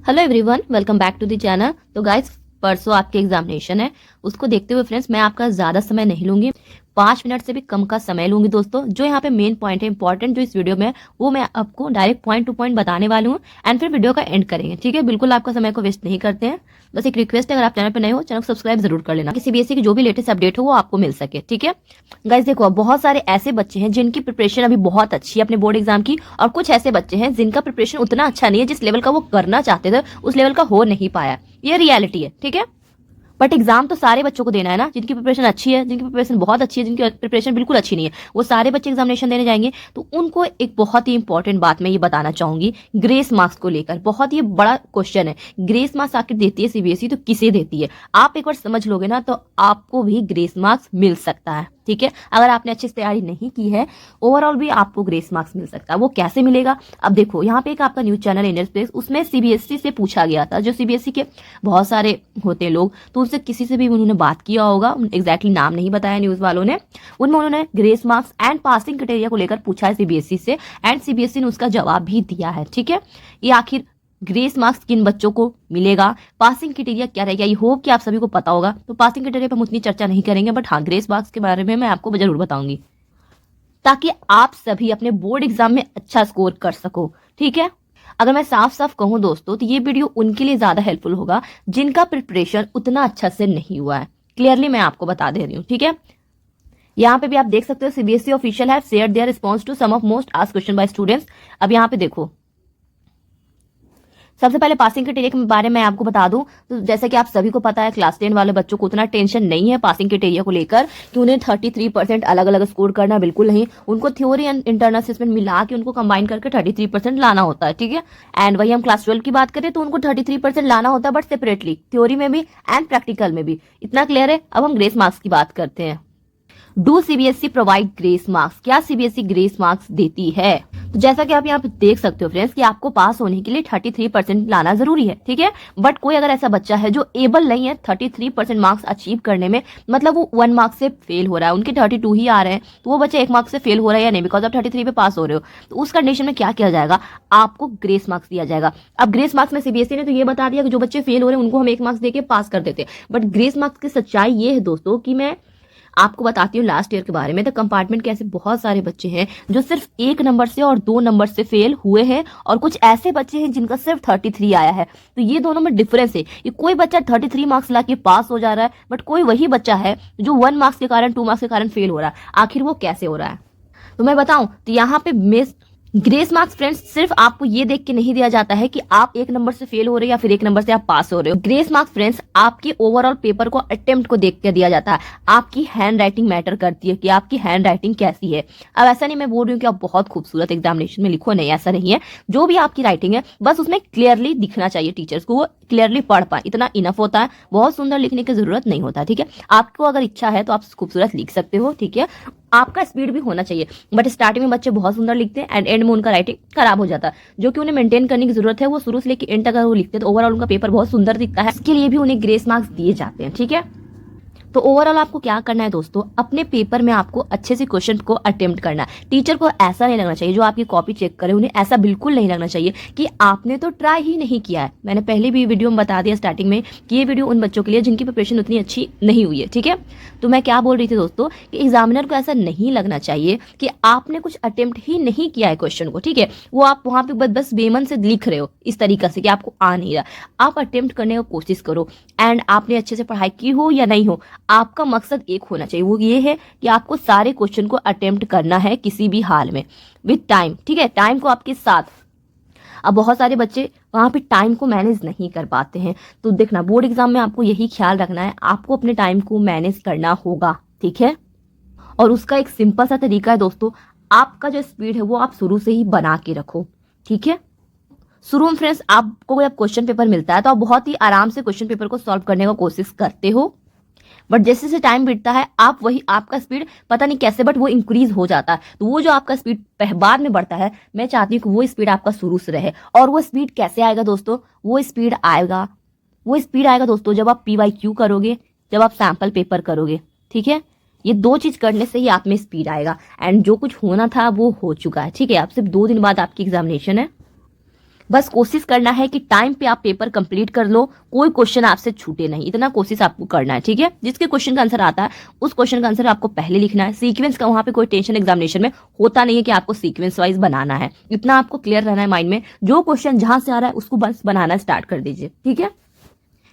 Hello everyone, welcome back to the channel. तो guys, परसों आपके एग्जामिनेशन है, उसको देखते हुए फ्रेंड्स मैं आपका ज्यादा समय नहीं लूंगी, 5 मिनट से भी कम का समय लूंगी। दोस्तों, जो यहाँ पे मेन पॉइंट है, इंपॉर्टेंट जो इस वीडियो में है, वो मैं आपको डायरेक्ट पॉइंट टू पॉइंट बताने वाली हूँ एंड फिर वीडियो का एंड करेंगे। ठीक है, बिल्कुल आपका समय को वेस्ट नहीं करते हैं। बस एक रिक्वेस्ट है, अगर आप चैनल पर नए हो, चैनल को सब्सक्राइब जरूर कर लेना कि सीबीएसई की जो भी लेटेस्ट अपडेट हो वो आपको मिल सके। ठीक है गाइस, देखो बहुत सारे ऐसे बच्चे हैं जिनकी प्रिपरेशन अभी बहुत अच्छी है अपने बोर्ड एग्जाम की, और कुछ ऐसे बच्चे हैं जिनका प्रिपरेशन उतना अच्छा नहीं है, जिस लेवल का वो करना चाहते थे उस लेवल का हो नहीं पाया। ये रियलिटी है। ठीक है, बट एग्जाम तो सारे बच्चों को देना है ना, जिनकी प्रिपरेशन अच्छी है, जिनकी प्रिपरेशन बहुत अच्छी है, जिनकी प्रिपरेशन बिल्कुल अच्छी नहीं है, वो सारे बच्चे एग्जामिनेशन देने जाएंगे। तो उनको एक बहुत ही इंपॉर्टेंट बात मैं ये बताना चाहूंगी ग्रेस मार्क्स को लेकर। बहुत ही बड़ा क्वेश्चन है, ग्रेस मार्क्स आखिर देती है सीबीएसई तो किसे देती है? आप एक बार समझ लोगे ना तो आपको भी ग्रेस मार्क्स मिल सकता है। ठीक है, अगर आपने अच्छी से तैयारी नहीं की है, ओवरऑल भी आपको ग्रेस मार्क्स मिल सकता है। वो कैसे मिलेगा? अब देखो, यहाँ पे एक आपका न्यूज चैनल इंडियन एक्सप्रेस, उसमें सीबीएसई से पूछा गया था, जो सीबीएसई के बहुत सारे होते हैं लोग, तो उनसे किसी से भी उन्होंने बात किया होगा, एग्जैक्टली नाम नहीं बताया न्यूज वालों ने। उनमें उन्होंने grace marks and passing criteria को लेकर पूछा है सीबीएसई से, एंड सीबीएसई ने उसका जवाब भी दिया है। ठीक है, ये आखिर ग्रेस मार्क्स किन बच्चों को मिलेगा, पासिंग क्राइटेरिया क्या रहेगा, ये होप कि आप सभी को पता होगा। तो पासिंग क्राइटेरिया पर हम उतनी चर्चा नहीं करेंगे, बट हाँ, ग्रेस मार्क्स के बारे में मैं आपको जरूर बताऊंगी, ताकि आप सभी अपने बोर्ड एग्जाम में अच्छा स्कोर कर सको। ठीक है, अगर मैं साफ साफ कहूं दोस्तों, तो ये वीडियो उनके लिए ज्यादा हेल्पफुल होगा जिनका प्रिपरेशन उतना अच्छा से नहीं हुआ है। क्लियरली मैं आपको बता दे रही हूँ। ठीक है, यहाँ पे भी आप देख सकते हो, CBSE official have shared their response to some of most asked question by students. अब यहाँ पे देखो, सबसे पहले पासिंग क्राइटेरिया के बारे में आपको बता दूं, तो जैसे कि आप सभी को पता है, क्लास 10 वाले बच्चों को उतना टेंशन नहीं है पासिंग क्राइटेरिया को लेकर कि उन्हें 33% अलग अलग स्कोर करना, बिल्कुल नहीं। उनको थ्योरी एंड इंटरनल असेसमेंट मिला के उनको कंबाइन करके 33% लाना होता है। ठीक है, एंड वही हम क्लास 12 की बात करें तो उनको 33% लाना होता है, बट सेपरेटली, थ्योरी में भी एंड प्रैक्टिकल में भी। इतना क्लियर है। अब हम ग्रेस मार्क्स की बात करते हैं। Do CBSE provide grace marks? क्या सीबीएसई ग्रेस मार्क्स देती है? तो जैसा कि आप यहाँ पे देख सकते हो फ्रेंड्स, कि आपको पास होने के लिए 33% लाना जरूरी है। ठीक है, बट कोई अगर ऐसा बच्चा है जो एबल नहीं है 33% मार्क्स अचीव करने में, मतलब वो 1 मार्क से फेल हो रहा है, उनके 32 ही आ रहे हैं, तो वो बच्चा 1 मार्क से फेल हो रहा है या नहीं, बिकॉज आप 33 पे पास हो रहे हो, तो उस कंडीशन में क्या किया जाएगा? आपको ग्रेस मार्क्स दिया जाएगा। अब ग्रेस मार्क्स में सीबीएसई ने तो ये बता दिया कि जो बच्चे फेल हो रहे हैं उनको हम 1 मार्क्स देके पास कर देते हैं, बट ग्रेस मार्क्स की सच्चाई ये है दोस्तों, कि मैं आपको बताती हूँ लास्ट ईयर के बारे में। तो कंपार्टमेंट के ऐसे बहुत सारे बच्चे हैं जो सिर्फ 1 नंबर से और 2 नंबर से फेल हुए हैं, और कुछ ऐसे बच्चे हैं जिनका सिर्फ 33 आया है। तो ये दोनों में डिफरेंस है कि कोई बच्चा 33 मार्क्स ला के पास हो जा रहा है, बट कोई वही बच्चा है जो 1 मार्क्स के कारण, 2 मार्क्स के कारण फेल हो रहा है। आखिर वो कैसे हो रहा है? तो मैं बताऊं, तो यहाँ पे मिस ग्रेस मार्क्स फ्रेंड्स सिर्फ आपको ये देख के नहीं दिया जाता है कि आप 1 नंबर से फेल हो रहे हो या फिर 1 नंबर से आप पास हो रहे हो। ग्रेस मार्क्स फ्रेंड्स आपकी ओवरऑल पेपर को, अटेम्प्ट को देख के दिया जाता है। आपकी हैंड राइटिंग मैटर करती है कि आपकी हैंड राइटिंग कैसी है। अब ऐसा नहीं मैं बोल रही हूँ कि आप बहुत खूबसूरत एग्जामिनेशन में लिखो, नहीं, ऐसा नहीं है। जो भी आपकी राइटिंग है बस उसमें क्लियरली दिखना चाहिए टीचर्स को, वो क्लियरली पढ़ पाए, इतना इनफ होता है। बहुत सुंदर लिखने की जरूरत नहीं होता। ठीक है, आपको अगर इच्छा है तो आप खूबसूरत लिख सकते हो। ठीक है, आपका स्पीड भी होना चाहिए, बट स्टार्टिंग में बच्चे बहुत सुंदर लिखते हैं एंड एंड में उनका राइटिंग खराब हो जाता है, जो कि उन्हें मेंटेन करने की जरूरत है। वो शुरू से लेकर एंड तक अगर वो लिखते हैं तो ओवरऑल उनका पेपर बहुत सुंदर दिखता है। इसके लिए भी उन्हें ग्रेस मार्क्स दिए जाते हैं। ठीक है, तो ओवरऑल आपको क्या करना है दोस्तों, अपने पेपर में आपको अच्छे से क्वेश्चन को अटेम्प्ट करना है। टीचर को ऐसा नहीं लगना चाहिए, जो आपकी कॉपी चेक करे उन्हें ऐसा बिल्कुल नहीं लगना चाहिए कि आपने तो ट्राई ही नहीं किया है। मैंने पहले भी वीडियो में बता दिया स्टार्टिंग में कि ये वीडियो उन बच्चों के लिए जिनकी प्रिपरेशन उतनी अच्छी नहीं हुई है। ठीक है, तो मैं क्या बोल रही थी दोस्तों, कि एग्जामिनर को ऐसा नहीं लगना चाहिए कि आपने कुछ अटेम्प्ट ही नहीं किया है क्वेश्चन को। ठीक है, वो आप वहां पे बस बेमन से लिख रहे हो इस तरीके से कि आपको आ नहीं रहा। आप अटेम्प्ट करने की कोशिश करो, एंड आपने अच्छे से पढ़ाई की हो या नहीं हो, आपका मकसद एक होना चाहिए, वो ये है कि आपको सारे क्वेश्चन को अटेम्प्ट करना है किसी भी हाल में, विद टाइम। ठीक है, टाइम को आपके साथ। अब बहुत सारे बच्चे वहां पे टाइम को मैनेज नहीं कर पाते हैं, तो देखना, बोर्ड एग्जाम में आपको यही ख्याल रखना है, आपको अपने टाइम को मैनेज करना होगा। ठीक है, और उसका एक सिंपल सा तरीका है दोस्तों, आपका जो स्पीड है वो आप शुरू से ही बना के रखो। ठीक है, शुरू में फ्रेंड्स आपको जब क्वेश्चन पेपर मिलता है तो आप बहुत ही आराम से क्वेश्चन पेपर को सॉल्व करने का कोशिश करते हो, बट जैसे जैसे टाइम बीतता है आप वही, आपका स्पीड पता नहीं कैसे बट वो इंक्रीज हो जाता है। तो वो जो आपका स्पीड बाद में बढ़ता है, मैं चाहती हूँ कि वो स्पीड आपका शुरू से रहे। और वो स्पीड कैसे आएगा दोस्तों? वो स्पीड आएगा दोस्तों जब आप PYQ करोगे, जब आप सैंपल पेपर करोगे। ठीक है, ये 2 चीज करने से ही आप में स्पीड आएगा, एंड जो कुछ होना था वो हो चुका है। ठीक है, अब सिर्फ 2 दिन बाद आपकी एग्जामिनेशन है, बस कोशिश करना है कि टाइम पे आप पेपर कंप्लीट कर लो, कोई क्वेश्चन आपसे छूटे नहीं, इतना कोशिश आपको करना है, ठीक है। जिसके क्वेश्चन का आंसर आता है उस क्वेश्चन का आंसर आपको पहले लिखना है। सीक्वेंस का वहां पे कोई टेंशन एग्जामिनेशन में होता नहीं है कि आपको सीक्वेंस वाइज बनाना है, इतना आपको क्लियर रहना है माइंड में। जो क्वेश्चन जहां से आ रहा है उसको बस बनाना स्टार्ट कर दीजिए, ठीक है।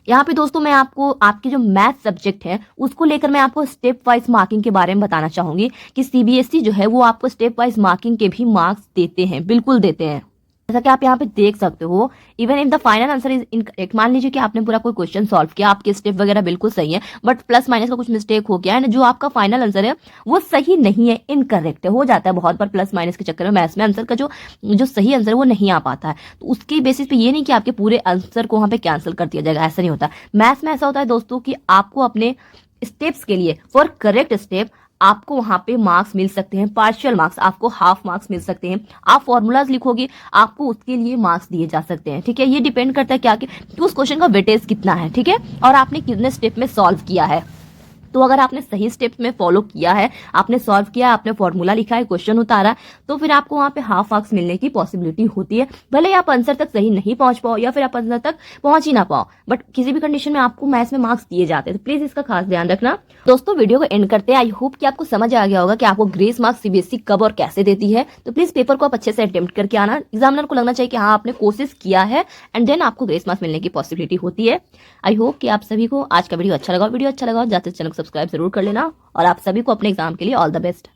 यहाँ पे दोस्तों मैं आपको आपके जो मैथ सब्जेक्ट है उसको लेकर मैं आपको स्टेप वाइज मार्किंग के बारे में बताना चाहूंगी कि सीबीएसई जो है वो आपको स्टेप वाइज मार्किंग के भी मार्क्स देते हैं, बिल्कुल देते हैं। जैसा कि आप यहाँ पे देख सकते हो, even if the final answer is incorrect, मान लीजिए कि आपने पूरा कोई क्वेश्चन सॉल्व किया, आपके स्टेप वगैरह बिल्कुल सही है, बट प्लस माइनस का कुछ मिस्टेक हो गया है, जो आपका फाइनल आंसर है वो सही नहीं है, इनकरेक्ट है। हो जाता है बहुत बार प्लस माइनस के चक्कर में मैथ्स में आंसर का जो सही आंसर है वो नहीं आ पाता है, तो उसके बेसिस पे ये नहीं कि आपके पूरे आंसर को वहां पे कैंसिल कर दिया जाएगा, ऐसा नहीं होता। मैथ्स में ऐसा होता है दोस्तों कि आपको अपने स्टेप्स के लिए, फॉर करेक्ट स्टेप आपको वहां पे मार्क्स मिल सकते हैं, पार्शियल मार्क्स, आपको हाफ मार्क्स मिल सकते हैं। आप फॉर्मूलाज लिखोगे आपको उसके लिए मार्क्स दिए जा सकते हैं, ठीक है। ये डिपेंड करता है क्या कि उस क्वेश्चन का वेटेज कितना है, ठीक है, और आपने कितने स्टेप में सॉल्व किया है। तो अगर आपने सही स्टेप में फॉलो किया है, आपने सॉल्व किया, आपने फॉर्मूला लिखा है, क्वेश्चन उतारा, तो फिर आपको वहां पे हाफ मार्क्स मिलने की पॉसिबिलिटी होती है। भले आप आंसर तक सही नहीं पहुंच पाओ या फिर आप आंसर तक पहुंच ही ना पाओ, बट किसी भी कंडीशन में आपको मैथ्स में मार्क्स दिए जाते हैं, तो प्लीज इसका खास ध्यान रखना। दोस्तों वीडियो को एंड करते हैं। आई होप कि आपको समझ आ गया होगा कि आपको ग्रेस मार्क्स सीबीएसई कब और कैसे देती है। तो प्लीज पेपर को आप अच्छे से अटेम्प्ट करके आना, एग्जामिनर को लगना चाहिए कि हाँ आपने कोशिश किया है, एंड देन आपको ग्रेस मार्क्स मिलने की पॉसिबिलिटी होती है। आई होप कि आप सभी को आज का वीडियो अच्छा लगा। वीडियो अच्छा लगा जाते चैनल को सब्सक्राइब जरूर कर लेना, और आप सभी को अपने एग्जाम के लिए ऑल द बेस्ट।